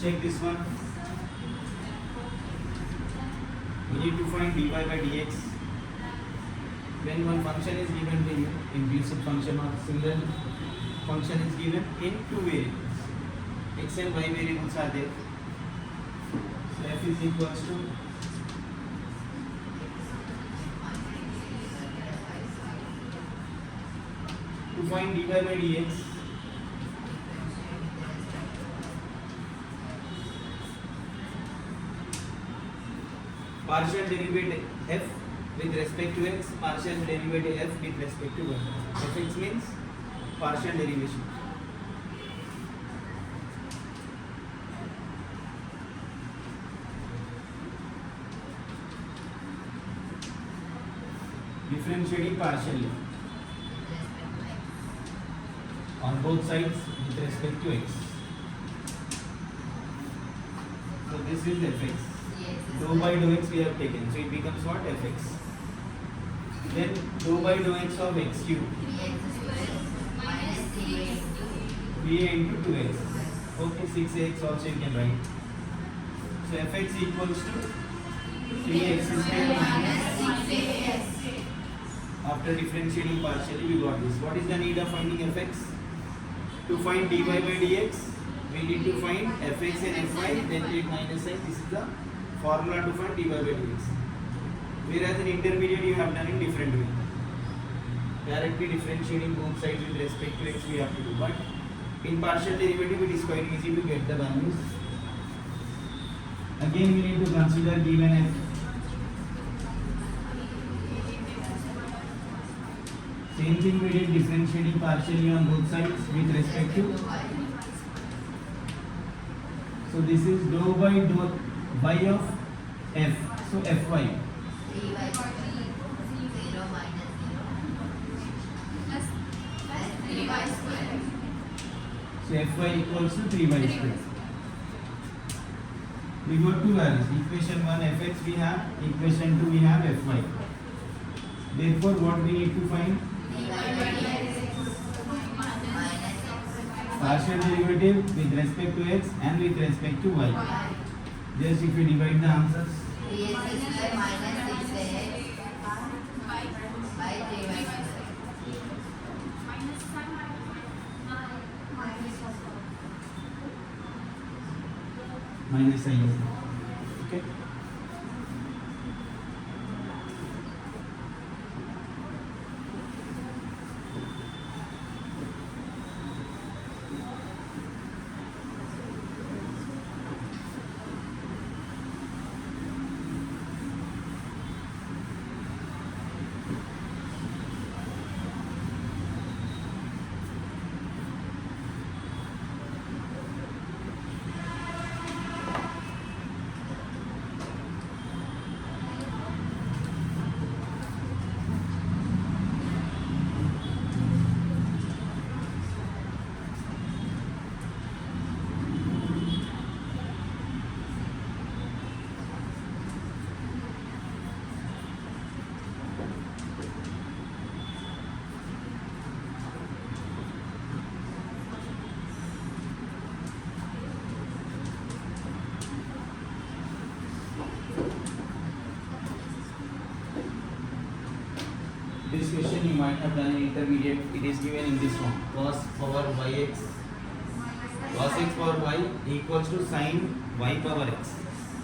Check this one. We need to find dy by dx. When one function is given to you, implicit function or single function is given in two variables, x and y variables are there. So f is equals to find dy by dx. Partial derivative f with respect to x, partial derivative f with respect to y. Fx means partial derivation. Differentiating partially on both sides with respect to x. So this is fx. Dou by dou x we have taken, so it becomes what? Fx. Then dou by dou x of x cube 3a into 2x. Okay, 6ax also you can write. So fx equals to 3x square minus 6ax. After differentiating partially we got this. What is the need of finding fx? To find dy by dx, we need to find fx and fy, then take minus sign. This is the formula to find dy by dx. Whereas in intermediate you have done in different way. Directly differentiating both sides with respect to x we have to do. But in partial derivative it is quite easy to get the values. Again we need to consider given f. Same thing we did, differentiating partially on both sides with respect to. So this is dou by dou y of f. So fy. So fy equals to 3y square. We got two values. Equation 1 fx we have, equation 2 we have fy. Therefore what we need to find? Partial derivative with respect to x and with respect to y. Just if we divide the answers. Minus sign is there. Okay. This question you might have done in intermediate. It is given in this form: cos power yx, cos x power y equals to sin y power x.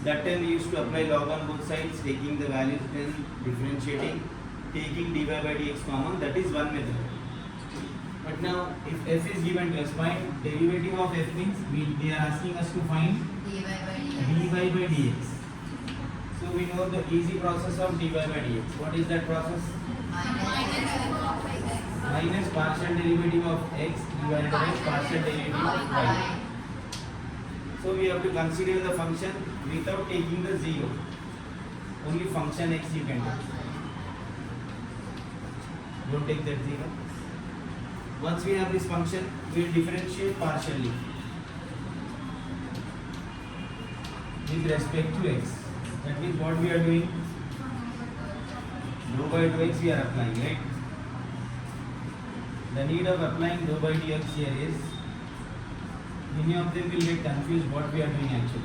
That time we used to apply log on both sides, taking the values and differentiating, taking dy by dx common. That is one method. But now, if f is given to us, find derivative of f means they are asking us to find dy by dx. So we know the easy process of dy by dx. What is that process? Minus partial derivative of x divided by partial derivative of y. So we have to consider the function without taking the 0. Only function x you can take. Don't take that 0. Once we have this function, we will differentiate partially with respect to x. That means what we are doing? Dou by dou x we are applying, right? The need of applying dou by dx here is Many of them will get confused what we are doing actually.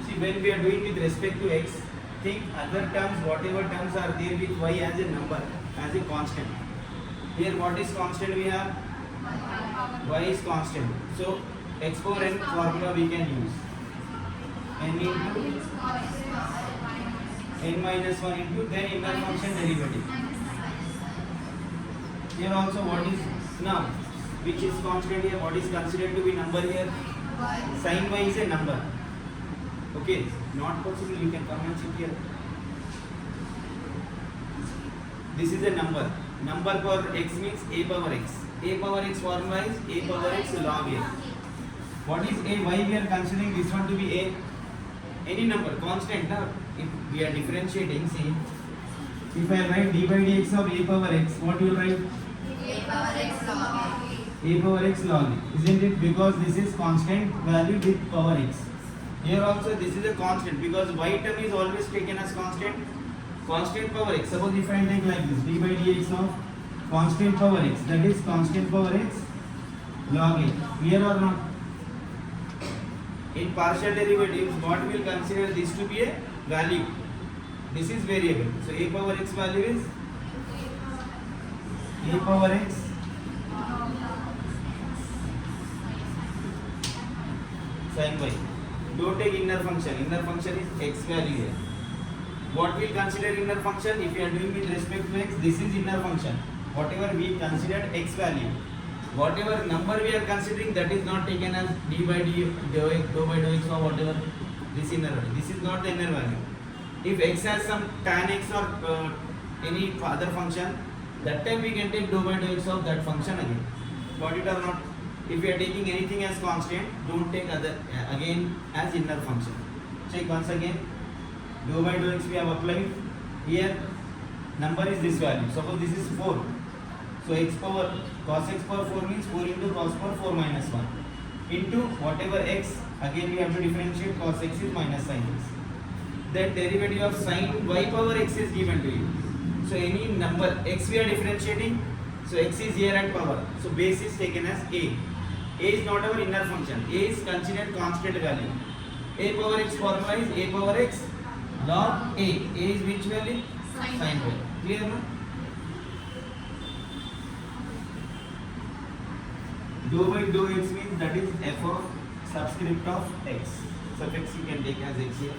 See, when we are doing with respect to x, think other terms, whatever terms are there with y as a number, as a constant. Here what is constant we have? Y is constant. So x power n formula we can use. N into n minus 1 into then inner function derivative. Here also what is now? Which is constant here? What is considered to be number here? Sin y is a number. Okay, not possible. You can come and sit here. This is a number. Number for x means a power x. A power x formula is a power x log a. What is a? Why we are considering this one to be a? Any number, constant. Now, if we are differentiating, see, if I write d by dx of a power x, what you will write? A power x log a. A power x log a, isn't it? Because this is constant value with power x. Here also this is a constant because y term is always taken as constant. Constant power x. Suppose if I take like this, d by dx of constant power x, that is constant power x log a. Clear or not? In partial derivatives, what we will consider this to be a value. This is variable. So a power x value is a power x sin y. Don't take inner function. Inner function is x value here. What we consider inner function? If we are doing with respect to x, this is inner function. Whatever we considered x value, whatever number we are considering, that is not taken as d by dou by dou x or whatever. This inner value. This is not the inner value. If x has some tan x or any other function, that time we can take dou by dou x of that function again. Got it or not? If we are taking anything as constant, don't take other again as inner function. Check once again. Dou by dou x we have applied. Here number is this value. Suppose this is 4. So x power cos x power 4 means 4 into cos power 4 minus 1 into whatever x. Again we have to differentiate. Cos x is minus sin x. Then derivative of sin y power x is given to you. So any number x we are differentiating. So x is here at power. So base is taken as a. A is not our inner function. A is considered constant value. A power x formula is a power x log a. A is which value? Sin y. Clear no? Dou by dou x means that is f of subscript of x. Suffix you can take as x here.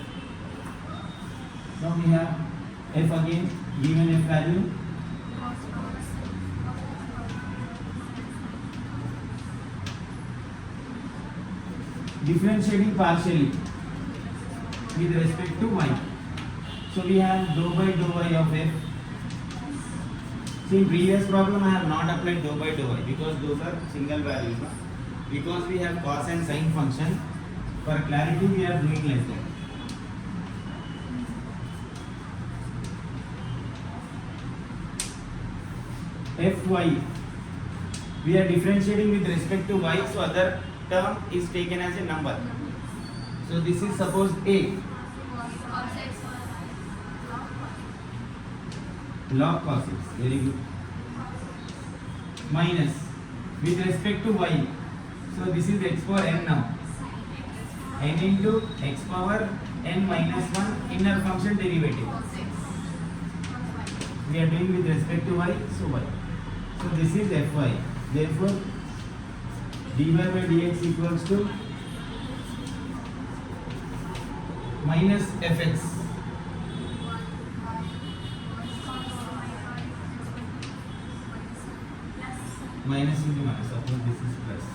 Now we have f again, given f value. Differentiating partially with respect to y. So we have dou by dou y of f. See, in previous problem I have not applied dou by dou y because those are single values. No? Because we have cos and sin function, for clarity we are doing like that. Fy, we are differentiating with respect to y, so other term is taken as a number. So this is suppose a log cos x, very good, minus with respect to y, so this is x power n now, n into x power n minus 1 inner function derivative. We are doing with respect to y, so y. So this is fy. Therefore, dy by dx equals to minus fx. Minus into minus. Suppose this is plus.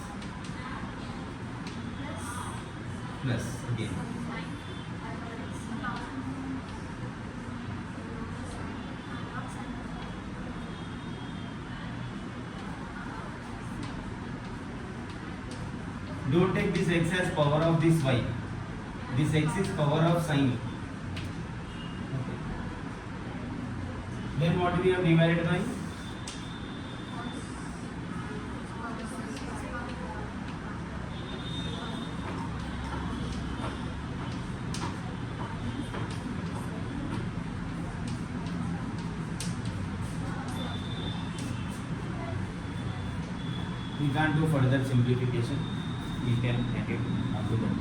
Plus again. Don't take this x as power of this y. This x is power of sin. Okay. Then what we have divided by? We can't do further simplification. We can end it up to that.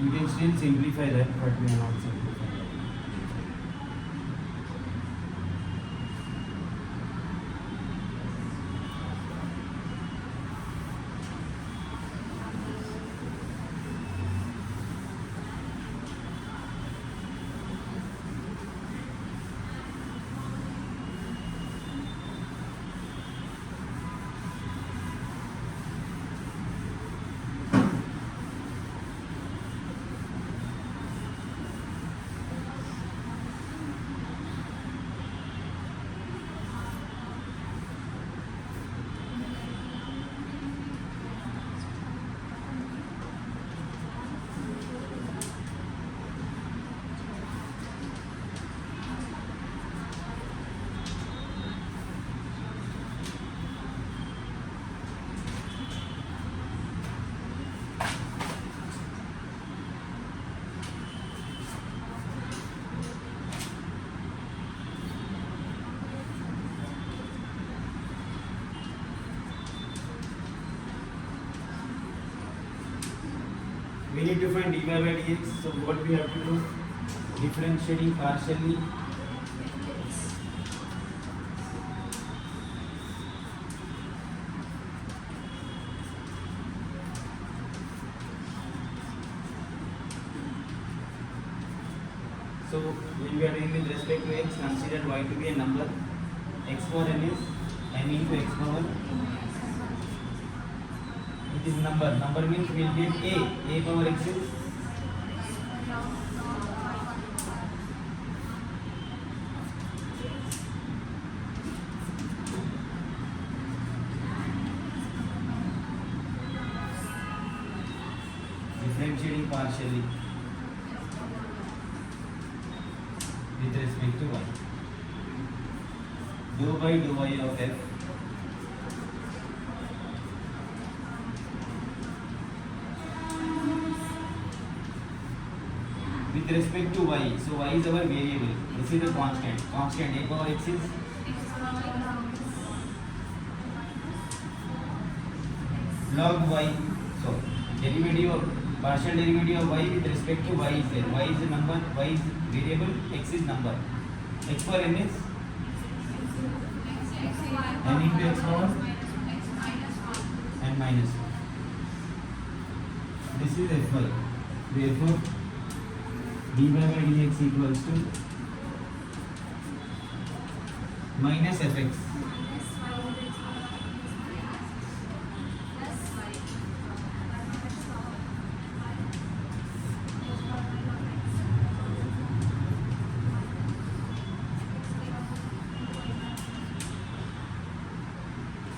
You can still simplify that, but we are not simplifying that. We need to find dy by dx. So what we have to do? Differentiating partially. So when we are doing with respect to x, consider y to be a number. X power n is n into x power. It is number. Number means we will get a. A power x is differentiating partially with respect to y. Dou by dou y of f with respect to y. So y is our variable. This is the constant. Constant a power x is log y. So derivative of partial derivative of y with respect to y is there. Y is a number. Y is variable. X is number. X power n is n into x power n minus 1. This is fy. Therefore dy by dx equals to minus fx.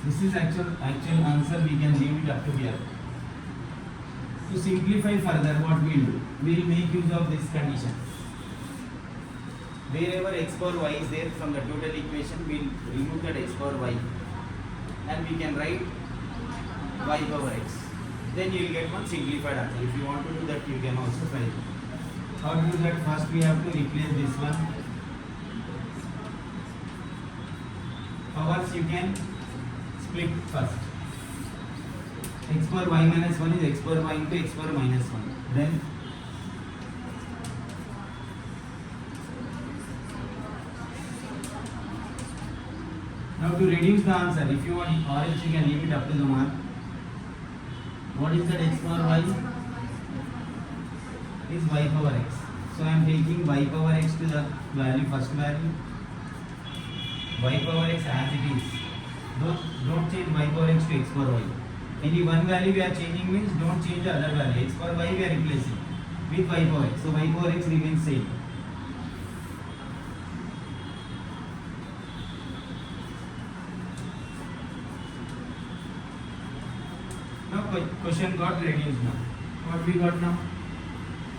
This is actual answer. We can leave it up to here. To simplify further, what we will do? We will make use of this condition. Wherever x power y is there from the total equation, we will remove that x power y, and we can write y power x. Then you will get one simplified answer. If you want to do that, you can also try it. How to do that? First, we have to replace this one. Powers you can split first. X power y minus 1 is x power y into x power minus 1. Then now to reduce the answer, if you want, or else you can leave it up to the mark. What is that x power y? Is y power x. So I am taking y power x to the value, first value. Y power x as it is. Don't change y power x to x power y. Any one value we are changing means don't change the other value. X power y we are replacing with y power x. So y power x remains same. Now question got reduced now. What we got now?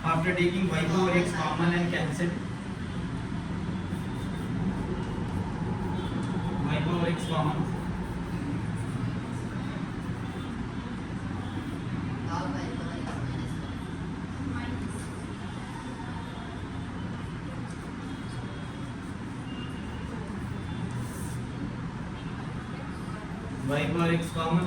After taking y power x common and cancelled, common. Log y power x minus 1. Y power x common.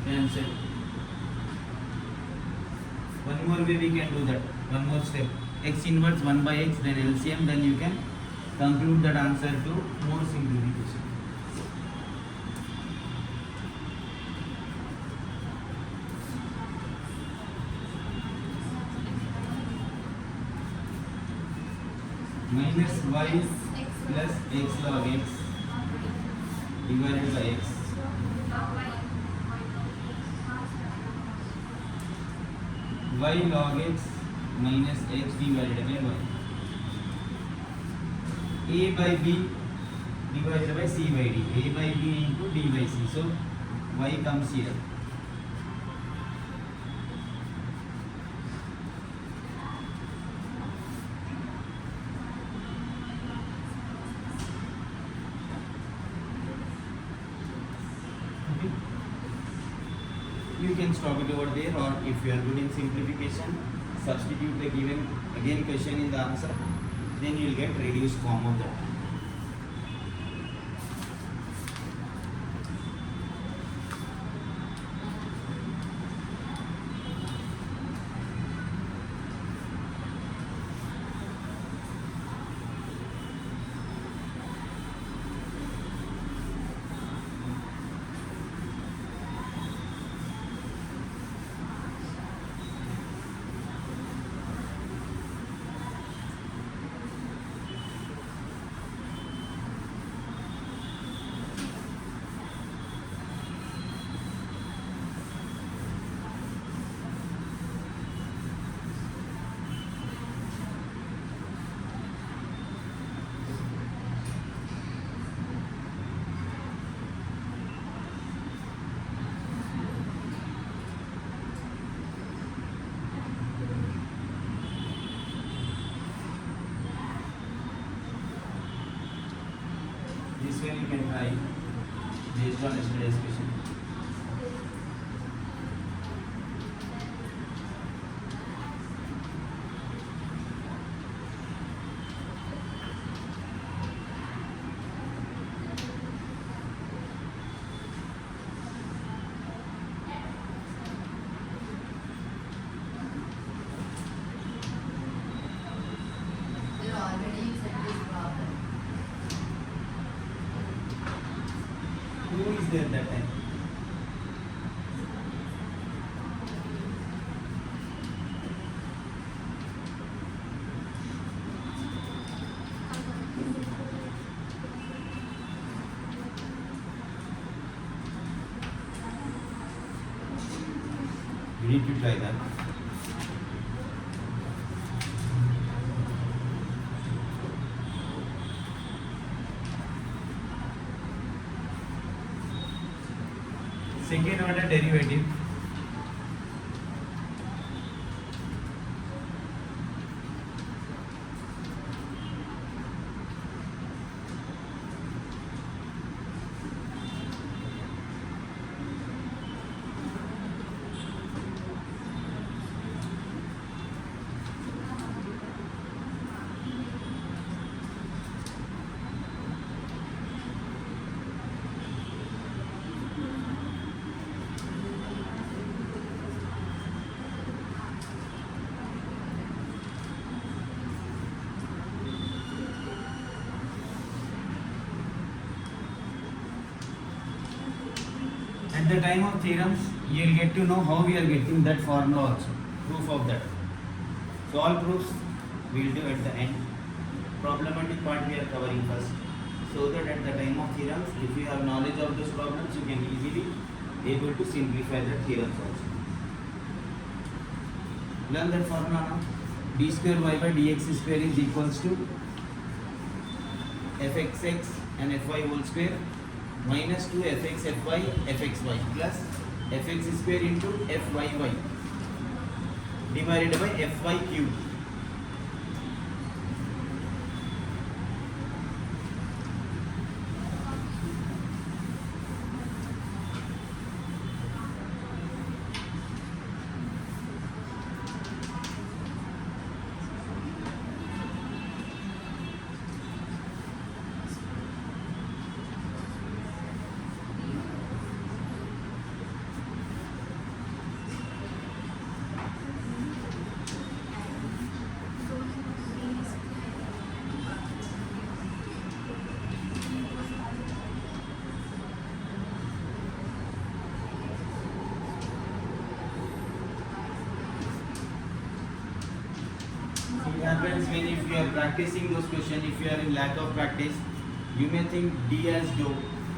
Cancel. One more way we can do that. One more step. X inverse 1 by x, then LCM, then you can conclude that answer to more simplification. Minus y plus x log x divided by x. Y log x minus x divided by y. A by b divided by c by d. A by b into d by c. So y comes here. Okay. You can stop it over there, or if you are good in simplification, substitute the given again question in the answer, then you will get reduced form of that. This way you can try based on yesterday's question. You already said this problem. Who is there that time? You need to try that. Second order derivative. At the time of theorems, you will get to know how we are getting that formula also, proof of that. So all proofs we will do at the end. Problematic part we are covering first, so that at the time of theorems, if you have knowledge of those problems, you can easily able to simplify the theorems also. Learn that formula now. D square y by dx square is equals to fxx and fy whole square minus 2 fx fy fxy plus fx square into fyy divided by fy cube. It happens when if you are practicing those questions, if you are in lack of practice, you may think d as dou,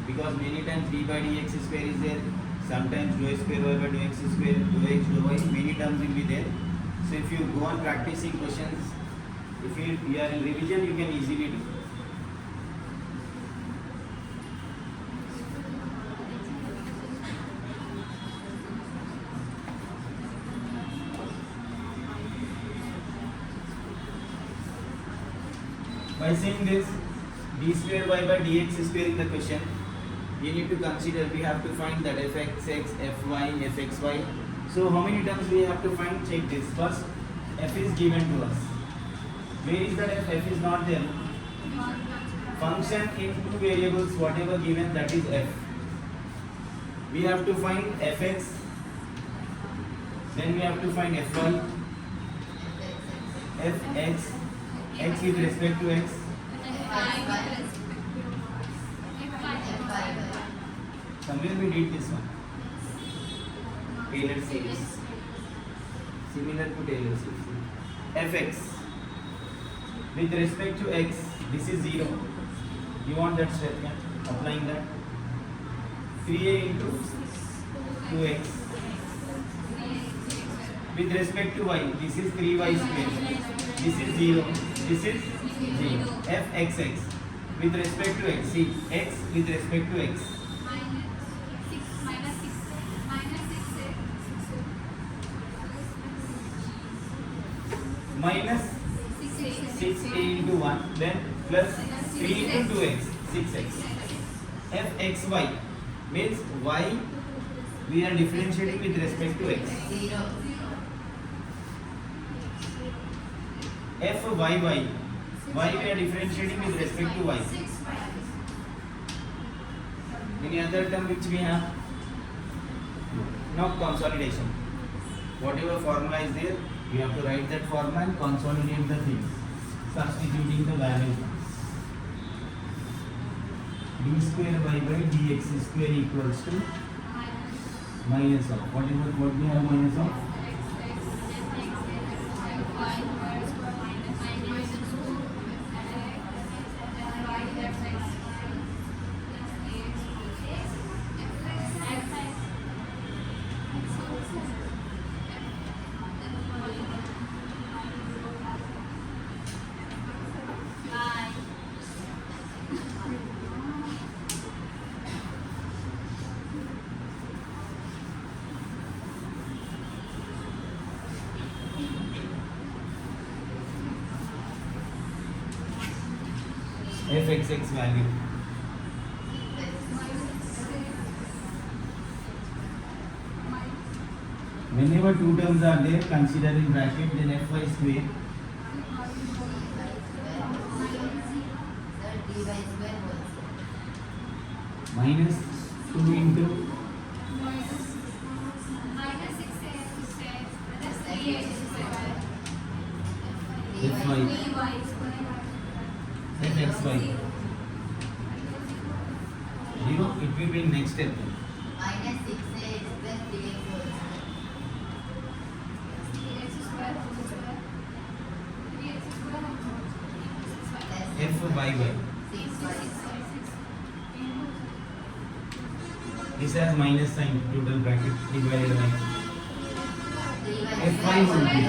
because many times d by dx square is there, sometimes dou square y by dou x square, dou x dou y, many terms will be there. So if you go on practicing questions, if you are in revision, you can easily do. By saying this, d square y by dx square in the question, we need to consider, we have to find that fxx, fy, fxy. So how many terms we have to find? Check this. First, f is given to us. Where is that f? F is not there. Function in two variables, whatever given, that is f. We have to find fx, then we have to find fy, fx, x with respect to x. Somewhere we did this one. Taylor series. Similar to Taylor series. fx with respect to x, this is 0. You want that statement? Applying that. 3a into 2x. With respect to y, this is 3y square. This is 0. This is 0. fxx with respect to x. See, x with respect to x. Minus 6a into 1, then plus 3 into 2x, 6x. fxy means y we are differentiating with respect to x. fyy, y we are differentiating with respect to y. Any other term which we have? Now consolidation. Whatever formula is there, you have to write that formula and consolidate the things, substituting the values. d square y by dx square equals to minus of what we have minus of fxx value. Whenever two terms are there, consider in bracket, then fy square minus 2 into fy fxy 0, it will be next step. Minus 6x plus 3x whole fyy. 6y. This has minus sign, total bracket divided by 3y fy will be.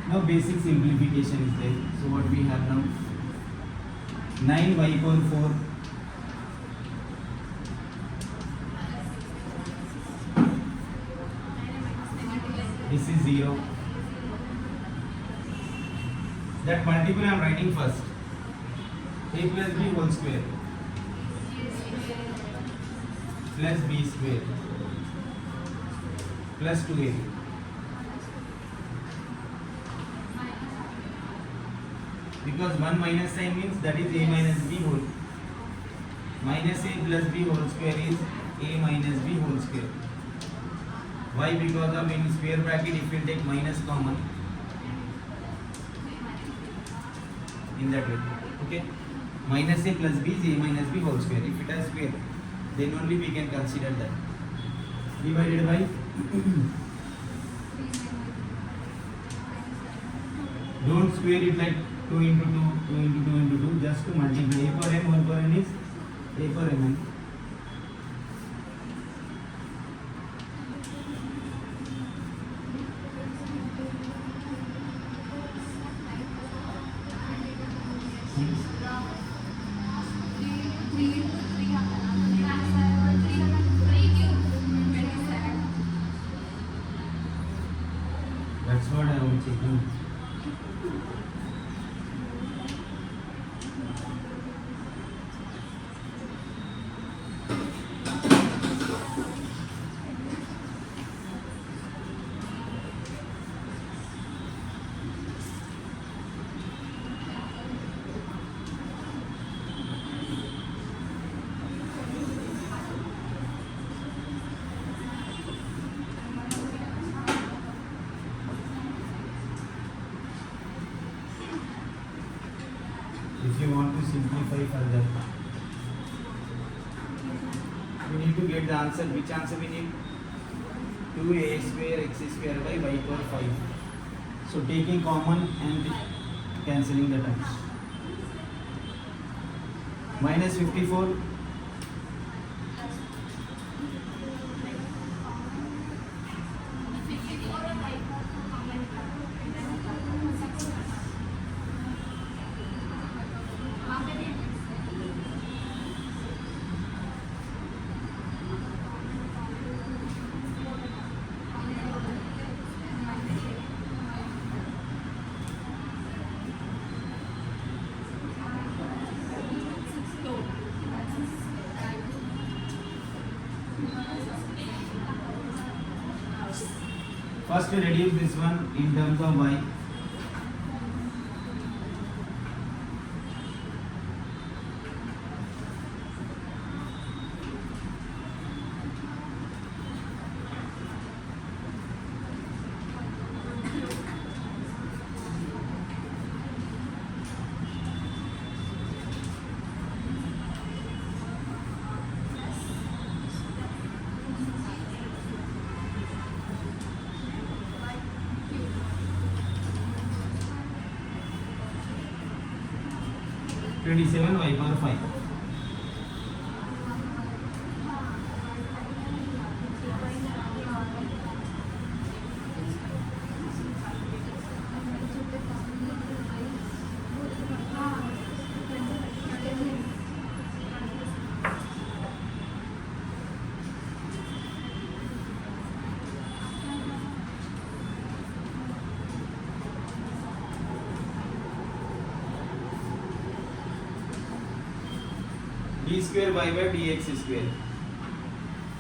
Now basic simplification is there. So what we have now? 9y power 4 This is 0. That multiple I am writing first. A plus b whole square plus b square plus 2ab. Because 1 minus sign means that is a minus b whole. Minus a plus b whole square is a minus b whole square. Why? Because of in square bracket if you take minus common in that way. Okay. Minus a plus b is a minus b whole square. If it has square, then only we can consider that. Divided by don't square it like 2 into 2, 2 into 2 into 2, just to multiply. A per m, 1 per n is a per mn. That's what I am checking. If you want to simplify further, we need to get the answer. Which answer we need? 2a square x square by y power 5. So taking common and cancelling the terms. Minus 54. First we reduce this one in terms of y. Twenty-seven y power 5. D square y by dx square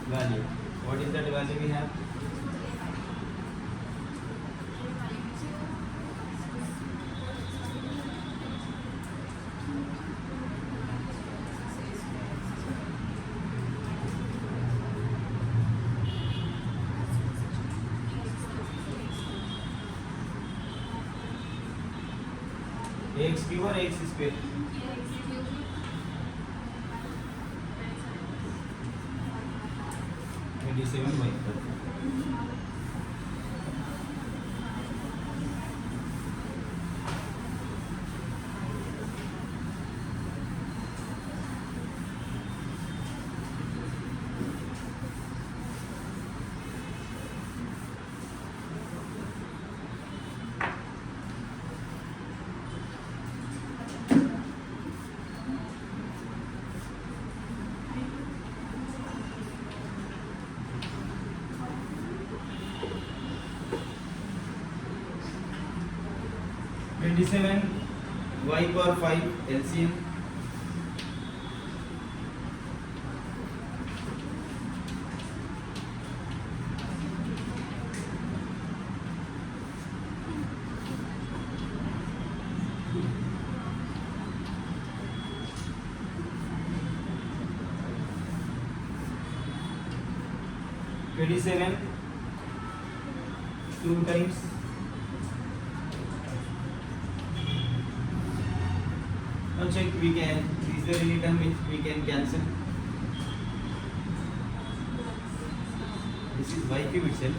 value. What is that value we have? X cube or x square? Seven y. 27 y power 5 LCM. Twenty-seven 2 times now check we can is there any term which we can cancel. This is y cube itself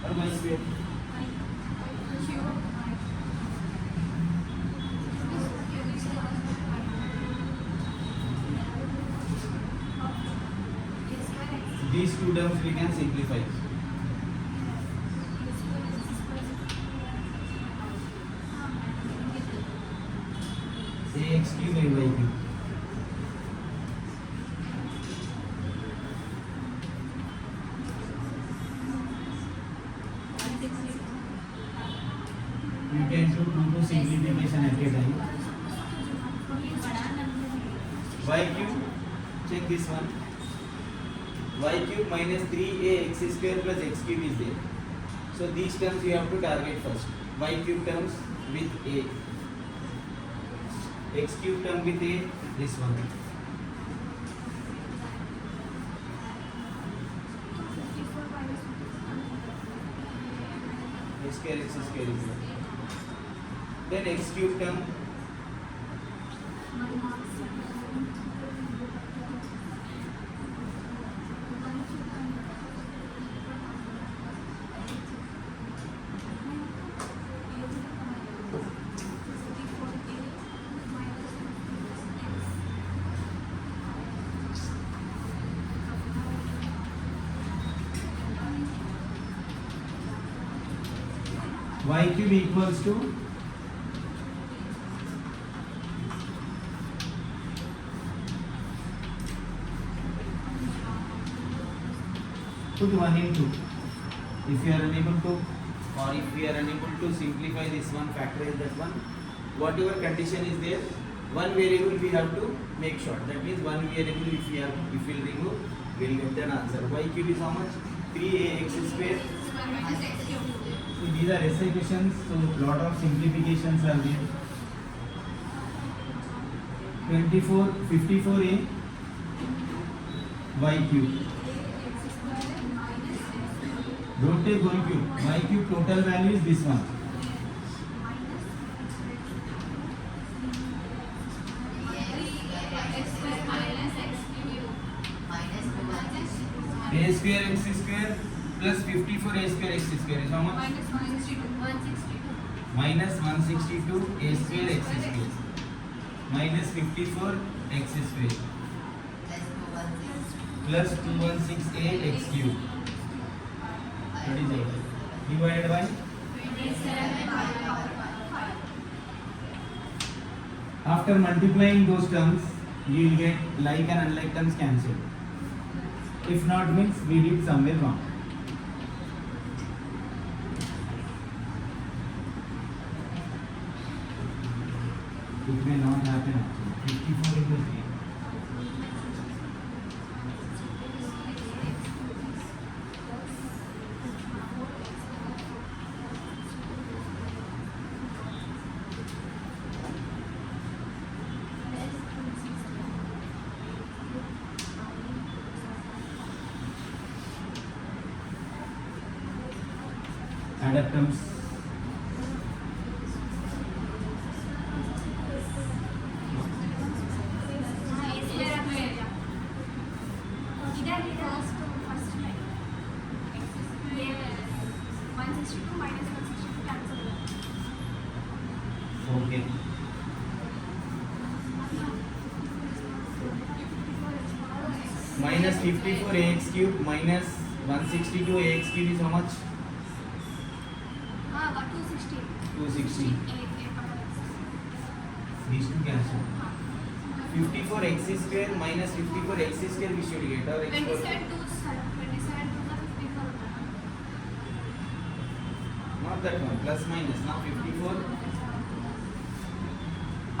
or y square. These two terms we can simplify. Ax cube and y cube. You can do two simplification at a time. Y cube, check this one. Y cube minus 3ax square plus x cube is there. So these terms you have to target first. Y cube terms with a. X cube term with a, this one. X square is there. Then x cube term. Y cube equals to put 1 into. If you are unable to, or if we are unable to simplify this one, factorize that one, whatever condition is there, one variable we have to make short. That means one variable if we will remove, we will get an answer. Y cube is how much? 3ax square. So these are SI questions, so lot of simplifications are there. 54a y cube. Don't take whole cube. Y cube total value is this one. A square x square plus 54a square x square is how much? Minus 162 a square x square minus 54 x square plus 216 a x cube. That is it. Divided by after multiplying those terms, you will get like and unlike terms cancelled. If not, means we did somewhere wrong. It may not happen actually. 54 into 3. Add terms. Okay. Minus 54 ax cube minus 162 ax cube is how much? 260. These two cancel. 54 x square minus 54 x square we should get our x square. Not that one. Plus minus. Now 54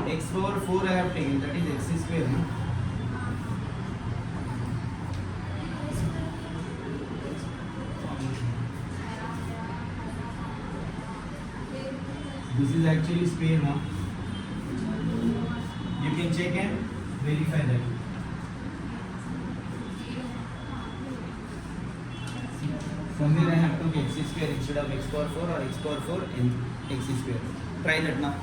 x power 4 I have taken, that is x square. No? This is actually square now. You can check and verify that. From here I have to get x square instead of x power 4 or x power 4 and x square. Try that now.